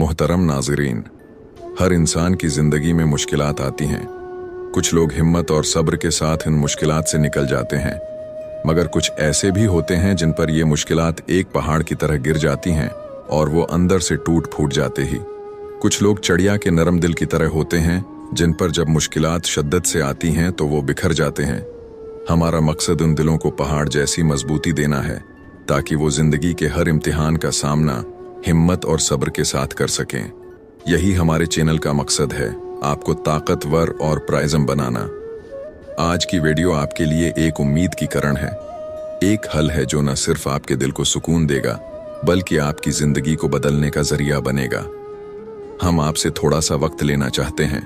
मोहतरम नाज़रीन, हर इंसान की ज़िंदगी में मुश्किलात आती हैं। कुछ लोग हिम्मत और सब्र के साथ इन मुश्किलात से निकल जाते हैं, मगर कुछ ऐसे भी होते हैं जिन पर ये मुश्किलात एक पहाड़ की तरह गिर जाती हैं और वो अंदर से टूट फूट जाते ही। कुछ लोग चिड़िया के नरम दिल की तरह होते हैं, जिन पर जब मुश्किलात शिद्दत से आती हैं तो वो बिखर जाते हैं। हमारा मकसद उन दिलों को पहाड़ जैसी मजबूती देना है, ताकि वो ज़िंदगी के हर इम्तिहान का सामना हिम्मत और सब्र के साथ कर सकें। यही हमारे चैनल का मकसद है, आपको ताकतवर और प्राइज़म बनाना। आज की वीडियो आपके लिए एक उम्मीद की किरण है, एक हल है जो न सिर्फ आपके दिल को सुकून देगा, बल्कि आपकी ज़िंदगी को बदलने का जरिया बनेगा। हम आपसे थोड़ा सा वक्त लेना चाहते हैं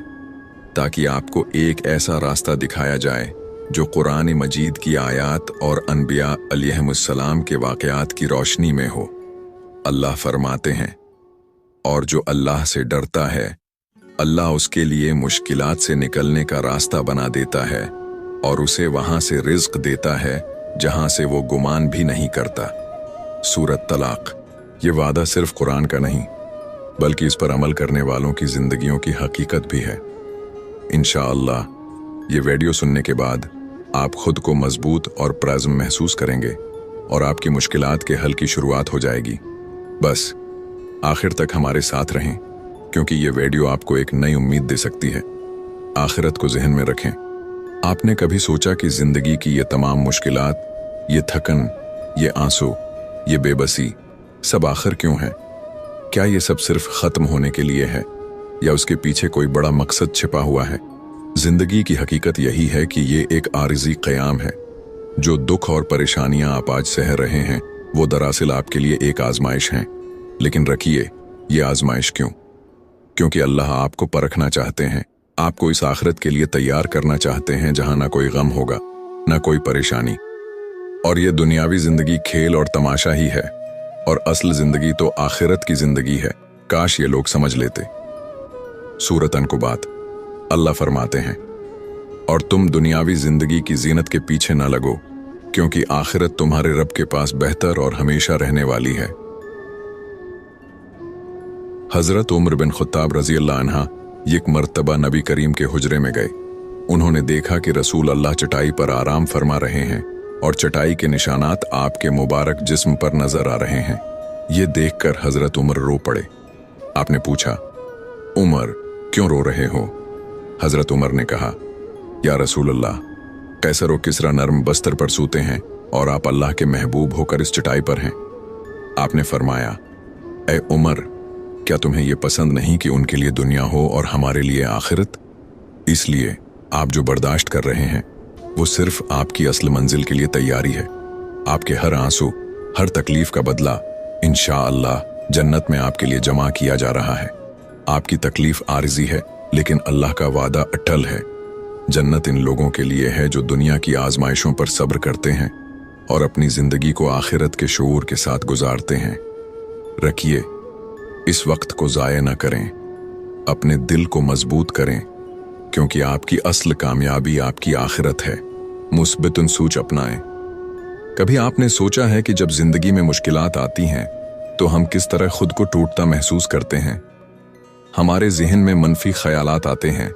ताकि आपको एक ऐसा रास्ता दिखाया जाए जो कुरान मजीद की आयात और अनबिया अलैहिमुस्सलाम के वाक़यात की रोशनी में हो। अल्लाह फरमाते हैं, और जो अल्लाह से डरता है, अल्लाह उसके लिए मुश्किलात से निकलने का रास्ता बना देता है और उसे वहां से रिज़्क देता है जहां से वो गुमान भी नहीं करता। सूरत तलाक। ये वादा सिर्फ कुरान का नहीं, बल्कि इस पर अमल करने वालों की जिंदगियों की हकीकत भी है। इंशाअल्लाह ये वीडियो सुनने के बाद आप खुद को मजबूत और प्राइज़म महसूस करेंगे और आपकी मुश्किलात के हल की शुरुआत हो जाएगी। बस आखिर तक हमारे साथ रहें, क्योंकि ये वीडियो आपको एक नई उम्मीद दे सकती है। आखिरत को ज़हन में रखें। आपने कभी सोचा कि ज़िंदगी की ये तमाम मुश्किलात, ये थकन, ये आंसू, ये बेबसी सब आखिर क्यों है? क्या ये सब सिर्फ ख़त्म होने के लिए है, या उसके पीछे कोई बड़ा मकसद छिपा हुआ है? ज़िंदगी की हकीकत यही है कि ये एक आरिज़ी क़याम है। जो दुख और परेशानियां आप आज सह रहे हैं, वो दरअसल आपके लिए एक आजमाइश हैं। लेकिन रखिए, ये आजमाइश क्यों? क्योंकि अल्लाह आपको परखना चाहते हैं, आपको इस आखिरत के लिए तैयार करना चाहते हैं जहां ना कोई गम होगा, ना कोई परेशानी। और ये दुनियावी जिंदगी खेल और तमाशा ही है, और असल जिंदगी तो आखिरत की जिंदगी है। काश ये लोग समझ लेते। सूरत अनकुबात। अल्लाह फरमाते हैं, और तुम दुनियावी जिंदगी की जीनत के पीछे न लगो, क्योंकि आखिरत तुम्हारे रब के पास बेहतर और हमेशा रहने वाली है। हजरत उमर बिन खुत्ताब रजी अल्लाह अन्हा एक मर्तबा नबी करीम के हुजरे में गए। उन्होंने देखा कि रसूल अल्लाह चटाई पर आराम फरमा रहे हैं और चटाई के निशानात आपके मुबारक जिस्म पर नजर आ रहे हैं। ये देखकर हजरत उमर रो पड़े। आपने पूछा, उमर क्यों रो रहे हो? हजरत उमर ने कहा, या रसूल अल्लाह, कैसर और किसरा नर्म बस्तर पर सूते हैं और आप अल्लाह के महबूब होकर इस चटाई पर हैं। आपने फरमाया, ए उमर, क्या तुम्हें यह पसंद नहीं कि उनके लिए दुनिया हो और हमारे लिए आखिरत? इसलिए आप जो बर्दाश्त कर रहे हैं, वो सिर्फ आपकी असल मंजिल के लिए तैयारी है। आपके हर आंसू, हर तकलीफ का बदला इंशाअल्लाह जन्नत में आपके लिए जमा किया जा रहा है। आपकी तकलीफ आरिज़ी है, लेकिन अल्लाह का वादा अटल है। जन्नत इन लोगों के लिए है जो दुनिया की आजमाइशों पर सब्र करते हैं और अपनी जिंदगी को आखिरत के शऊर के साथ गुजारते हैं। रखिए, इस वक्त को ज़ाया न करें, अपने दिल को मजबूत करें, क्योंकि आपकी असल कामयाबी आपकी आखिरत है। मुस्बितुन सोच अपनाएं। कभी आपने सोचा है कि जब जिंदगी में मुश्किलात आती हैं तो हम किस तरह खुद को टूटता महसूस करते हैं? हमारे जहन में मनफी ख्यालात आते हैं।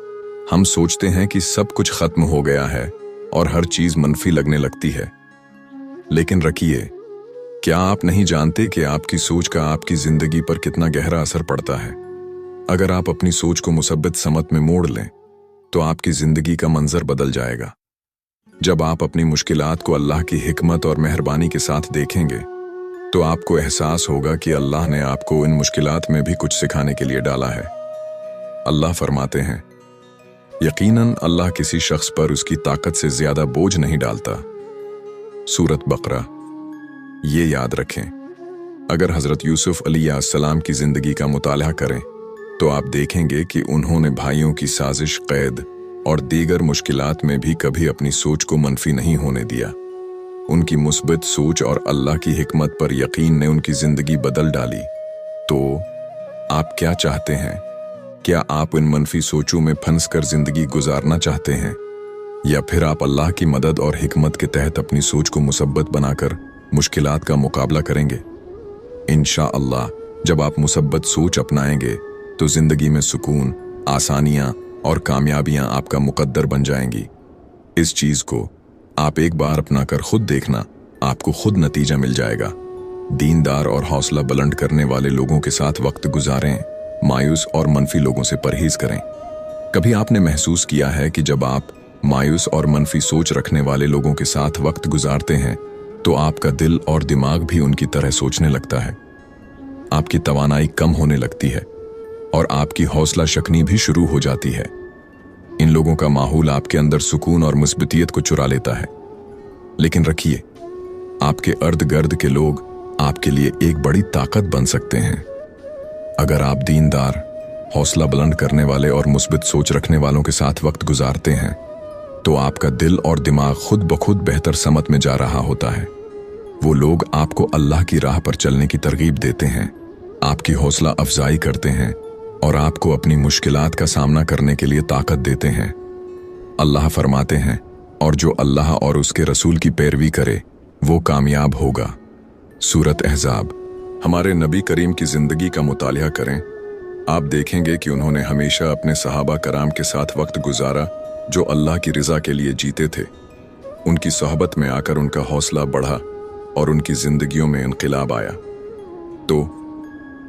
हम सोचते हैं कि सब कुछ खत्म हो गया है और हर चीज मनफी लगने लगती है। लेकिन रखिए, क्या आप नहीं जानते कि आपकी सोच का आपकी जिंदगी पर कितना गहरा असर पड़ता है? अगर आप अपनी सोच को मुसब्बित समत में मोड़ लें तो आपकी जिंदगी का मंजर बदल जाएगा। जब आप अपनी मुश्किलात को अल्लाह की हिकमत और मेहरबानी के साथ देखेंगे तो आपको एहसास होगा कि अल्लाह ने आपको इन मुश्किलात में भी कुछ सिखाने के लिए डाला है। अल्लाह फरमाते हैं, यकीनन अल्लाह किसी शख्स पर उसकी ताकत से ज्यादा बोझ नहीं डालता। सूरत बकरा। ये याद रखें, अगर हजरत यूसुफ अलैहिस्सलाम की जिंदगी का मुताला करें तो आप देखेंगे कि उन्होंने भाइयों की साजिश, कैद और दीगर मुश्किलात में भी कभी अपनी सोच को मनफी नहीं होने दिया। उनकी मुस्बित सोच और अल्लाह की हिकमत पर यकीन ने उनकी जिंदगी बदल डाली। तो आप क्या चाहते हैं? क्या आप इन मनफी सोचों में फंस कर जिंदगी गुजारना चाहते हैं, या फिर आप अल्लाह की मदद और हिकमत के तहत अपनी सोच को मुसब्बत बनाकर मुश्किलात का मुकाबला करेंगे? इंशाअल्लाह जब आप मुसब्बत सोच अपनाएंगे तो जिंदगी में सुकून, आसानियां और कामयाबियां आपका मुकद्दर बन जाएंगी। इस चीज को आप एक बार अपनाकर खुद देखना, आपको खुद नतीजा मिल जाएगा। दीनदार और हौसला बुलंद करने वाले लोगों के साथ वक्त गुजारें, मायूस और मनफी लोगों से परहेज करें। कभी आपने महसूस किया है कि जब आप मायूस और मनफी सोच रखने वाले लोगों के साथ वक्त गुजारते हैं तो आपका दिल और दिमाग भी उनकी तरह सोचने लगता है। आपकी तवानाई कम होने लगती है और आपकी हौसला शक्नी भी शुरू हो जाती है। इन लोगों का माहौल आपके अंदर सुकून और मुस्बतियत को चुरा लेता है। लेकिन रखिए, आपके अर्द गर्द के लोग आपके लिए एक बड़ी ताकत बन सकते हैं। अगर आप दीनदार, हौसला बुलंद करने वाले और मुस्बित सोच रखने वालों के साथ वक्त गुजारते हैं तो आपका दिल और दिमाग खुद ब खुद बेहतर समत में जा रहा होता है। वो लोग आपको अल्लाह की राह पर चलने की तरगीब देते हैं, आपकी हौसला अफजाई करते हैं और आपको अपनी मुश्किलात का सामना करने के लिए ताकत देते हैं। अल्लाह फरमाते हैं, और जो अल्लाह और उसके रसूल की पैरवी करे वो कामयाब होगा। सूरत अहज़ाब। हमारे नबी करीम की जिंदगी का मुतालिया करें, आप देखेंगे कि उन्होंने हमेशा अपने सहाबा कराम के साथ वक्त गुजारा जो अल्लाह की रज़ा के लिए जीते थे। उनकी सोहबत में आकर उनका हौसला बढ़ा और उनकी जिंदगियों में इनक़िलाब आया। तो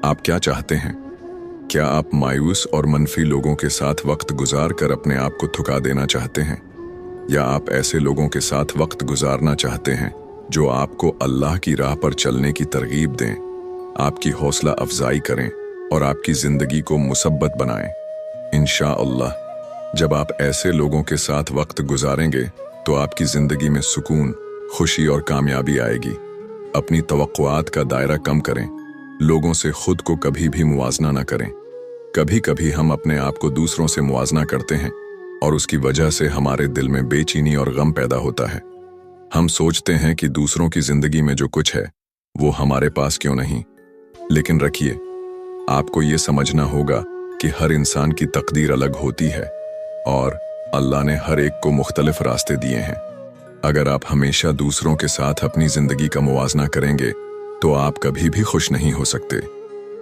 आप क्या चाहते हैं? क्या आप मायूस और मनफी लोगों के साथ वक्त गुजार कर अपने आप को थका देना चाहते हैं, या आप ऐसे लोगों के साथ वक्त गुजारना चाहते हैं जो आपको अल्लाह की राह पर चलने की तरगीब दें, आपकी हौसला अफजाई करें और आपकी जिंदगी को मुसब्बत बनाएं? इंशाअल्लाह जब आप ऐसे लोगों के साथ वक्त गुजारेंगे तो आपकी जिंदगी में सुकून, खुशी और कामयाबी आएगी। अपनी तवक्कुआत का दायरा कम करें, लोगों से खुद को कभी भी मुवाजना न करें। कभी कभी हम अपने आप को दूसरों से मुवाजना करते हैं और उसकी वजह से हमारे दिल में बेचैनी और गम पैदा होता है। हम सोचते हैं कि दूसरों की जिंदगी में जो कुछ है वो हमारे पास क्यों नहीं। लेकिन रखिए, आपको ये समझना होगा कि हर इंसान की तकदीर अलग होती है और अल्लाह ने हर एक को मुख्तलिफ रास्ते दिए हैं। अगर आप हमेशा दूसरों के साथ अपनी जिंदगी का मुवाजना करेंगे तो आप कभी भी खुश नहीं हो सकते।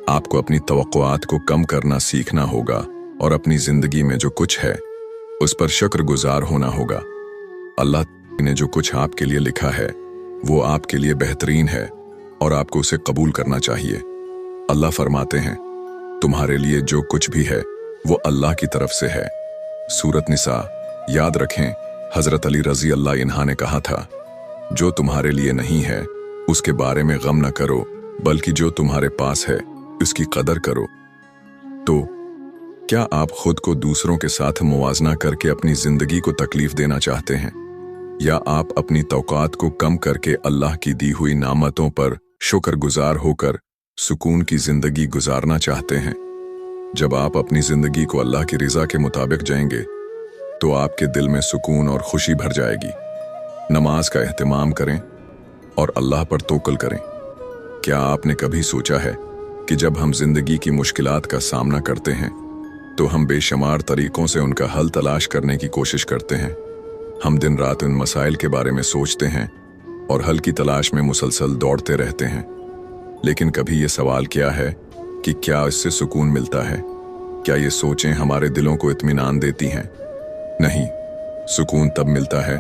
आपको अपनी तवक्कुआत को कम करना सीखना होगा और अपनी जिंदगी में जो कुछ है उस पर शुक्रगुजार होना होगा। अल्लाह ने जो कुछ आपके लिए लिखा है वो आपके लिए बेहतरीन है और आपको उसे कबूल करना चाहिए। अल्लाह फरमाते हैं, तुम्हारे लिए जो कुछ भी है वो अल्लाह की तरफ से है। सूरत निसा। याद रखें, हजरत अली रजी अल्लाह इन्हा ने कहा था, जो तुम्हारे लिए नहीं है उसके बारे में गम न करो, बल्कि जो तुम्हारे पास है उसकी कदर करो। तो क्या आप खुद को दूसरों के साथ मुवाजना करके अपनी जिंदगी को तकलीफ देना चाहते हैं, या आप अपनी तौकात को कम करके अल्लाह की दी हुई नामतों पर शुक्रगुजार होकर सुकून की जिंदगी गुजारना चाहते हैं? जब आप अपनी जिंदगी को अल्लाह की रज़ा के मुताबिक जाएंगे तो आपके दिल में सुकून और खुशी भर जाएगी। नमाज का एहतमाम करें और अल्लाह पर तवक्कुल करें। क्या आपने कभी सोचा है कि जब हम जिंदगी की मुश्किलात का सामना करते हैं तो हम बेशुमार तरीकों से उनका हल तलाश करने की कोशिश करते हैं। हम दिन रात उन मसाइल के बारे में सोचते हैं और हल की तलाश में मुसलसल दौड़ते रहते हैं। लेकिन कभी ये सवाल किया है कि क्या इससे सुकून मिलता है? क्या ये सोचें हमारे दिलों को इत्मीनान देती हैं? नहीं, सुकून तब मिलता है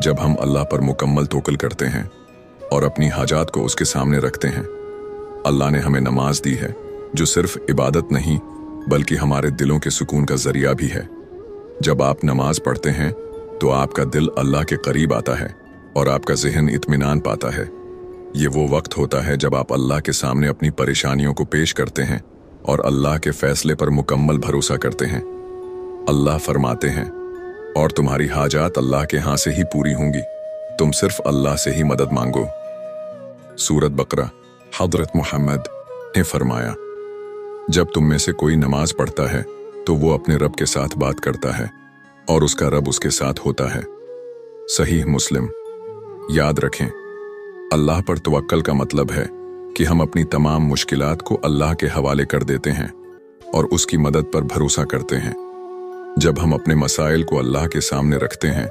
जब हम अल्लाह पर मुकम्मल तवक्कुल करते हैं और अपनी हाजात को उसके सामने रखते हैं। अल्लाह ने हमें नमाज दी है जो सिर्फ इबादत नहीं बल्कि हमारे दिलों के सुकून का जरिया भी है। जब आप नमाज पढ़ते हैं तो आपका दिल अल्लाह के करीब आता है और आपका ज़हन इत्मीनान पाता है। ये वो वक्त होता है जब आप अल्लाह के सामने अपनी परेशानियों को पेश करते हैं और अल्लाह के फैसले पर मुकम्मल भरोसा करते हैं। अल्लाह फरमाते हैं, और तुम्हारी हाजात अल्लाह के यहाँ से ही पूरी होंगी, तुम सिर्फ अल्लाह से ही मदद मांगो। सूरत बकरा। हज़रत मोहम्मद ने फरमाया, जब तुम में से कोई नमाज पढ़ता है तो वो अपने रब के साथ बात करता है और उसका रब उसके साथ होता है। सहीह मुस्लिम। याद रखें, अल्लाह पर तवक्कल का मतलब है कि हम अपनी तमाम मुश्किलात को अल्लाह के हवाले कर देते हैं और उसकी मदद पर भरोसा करते हैं। जब हम अपने मसाइल को अल्लाह के सामने रखते हैं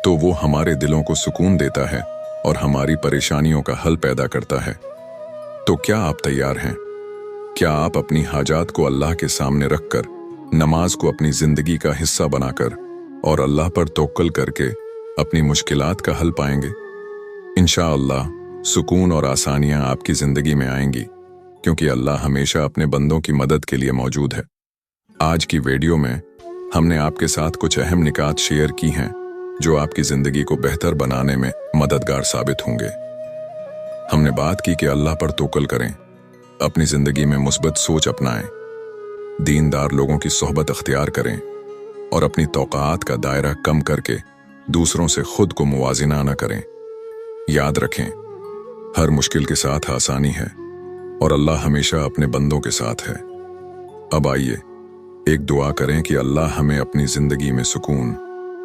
तो वो हमारे दिलों को सुकून देता है और हमारी परेशानियों का हल पैदा करता है। तो क्या आप तैयार हैं? क्या आप अपनी हाजात को अल्लाह के सामने रखकर, नमाज को अपनी जिंदगी का हिस्सा बनाकर और अल्लाह पर तवक्कुल करके अपनी मुश्किलात का हल पाएंगे? इंशाअल्लाह सुकून और आसानियां आपकी जिंदगी में आएंगी, क्योंकि अल्लाह हमेशा अपने बंदों की मदद के लिए मौजूद है। आज की वीडियो में हमने आपके साथ कुछ अहम निकात शेयर की हैं जो आपकी जिंदगी को बेहतर बनाने में मददगार साबित होंगे। हमने बात की कि अल्लाह पर तवक्कुल करें, अपनी जिंदगी में मुस्बत सोच अपनाएं, दीनदार लोगों की सोहबत अख्तियार करें और अपनी तौक़ात का दायरा कम करके दूसरों से खुद को मुवाजिना न करें। याद रखें, हर मुश्किल के साथ आसानी है और अल्लाह हमेशा अपने बंदों के साथ है। अब आइए एक दुआ करें कि अल्लाह हमें अपनी जिंदगी में सुकून,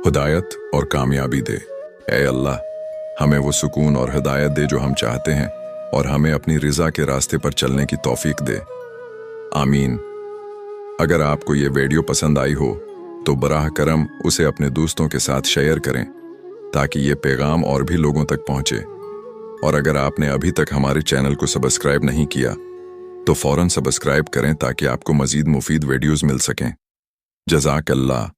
हिदायत और कामयाबी दे। ऐ अल्लाह, हमें वो सुकून और हिदायत दे जो हम चाहते हैं और हमें अपनी रिज़ा के रास्ते पर चलने की तौफीक दे। आमीन। अगर आपको ये वीडियो पसंद आई हो तो बराह करम उसे अपने दोस्तों के साथ शेयर करें ताकि ये पैगाम और भी लोगों तक पहुंचे। और अगर आपने अभी तक हमारे चैनल को सब्सक्राइब नहीं किया तो फौरन सब्सक्राइब करें ताकि आपको मज़ीद मुफीद वीडियोज़ मिल सकें। जज़ाकल्लाह।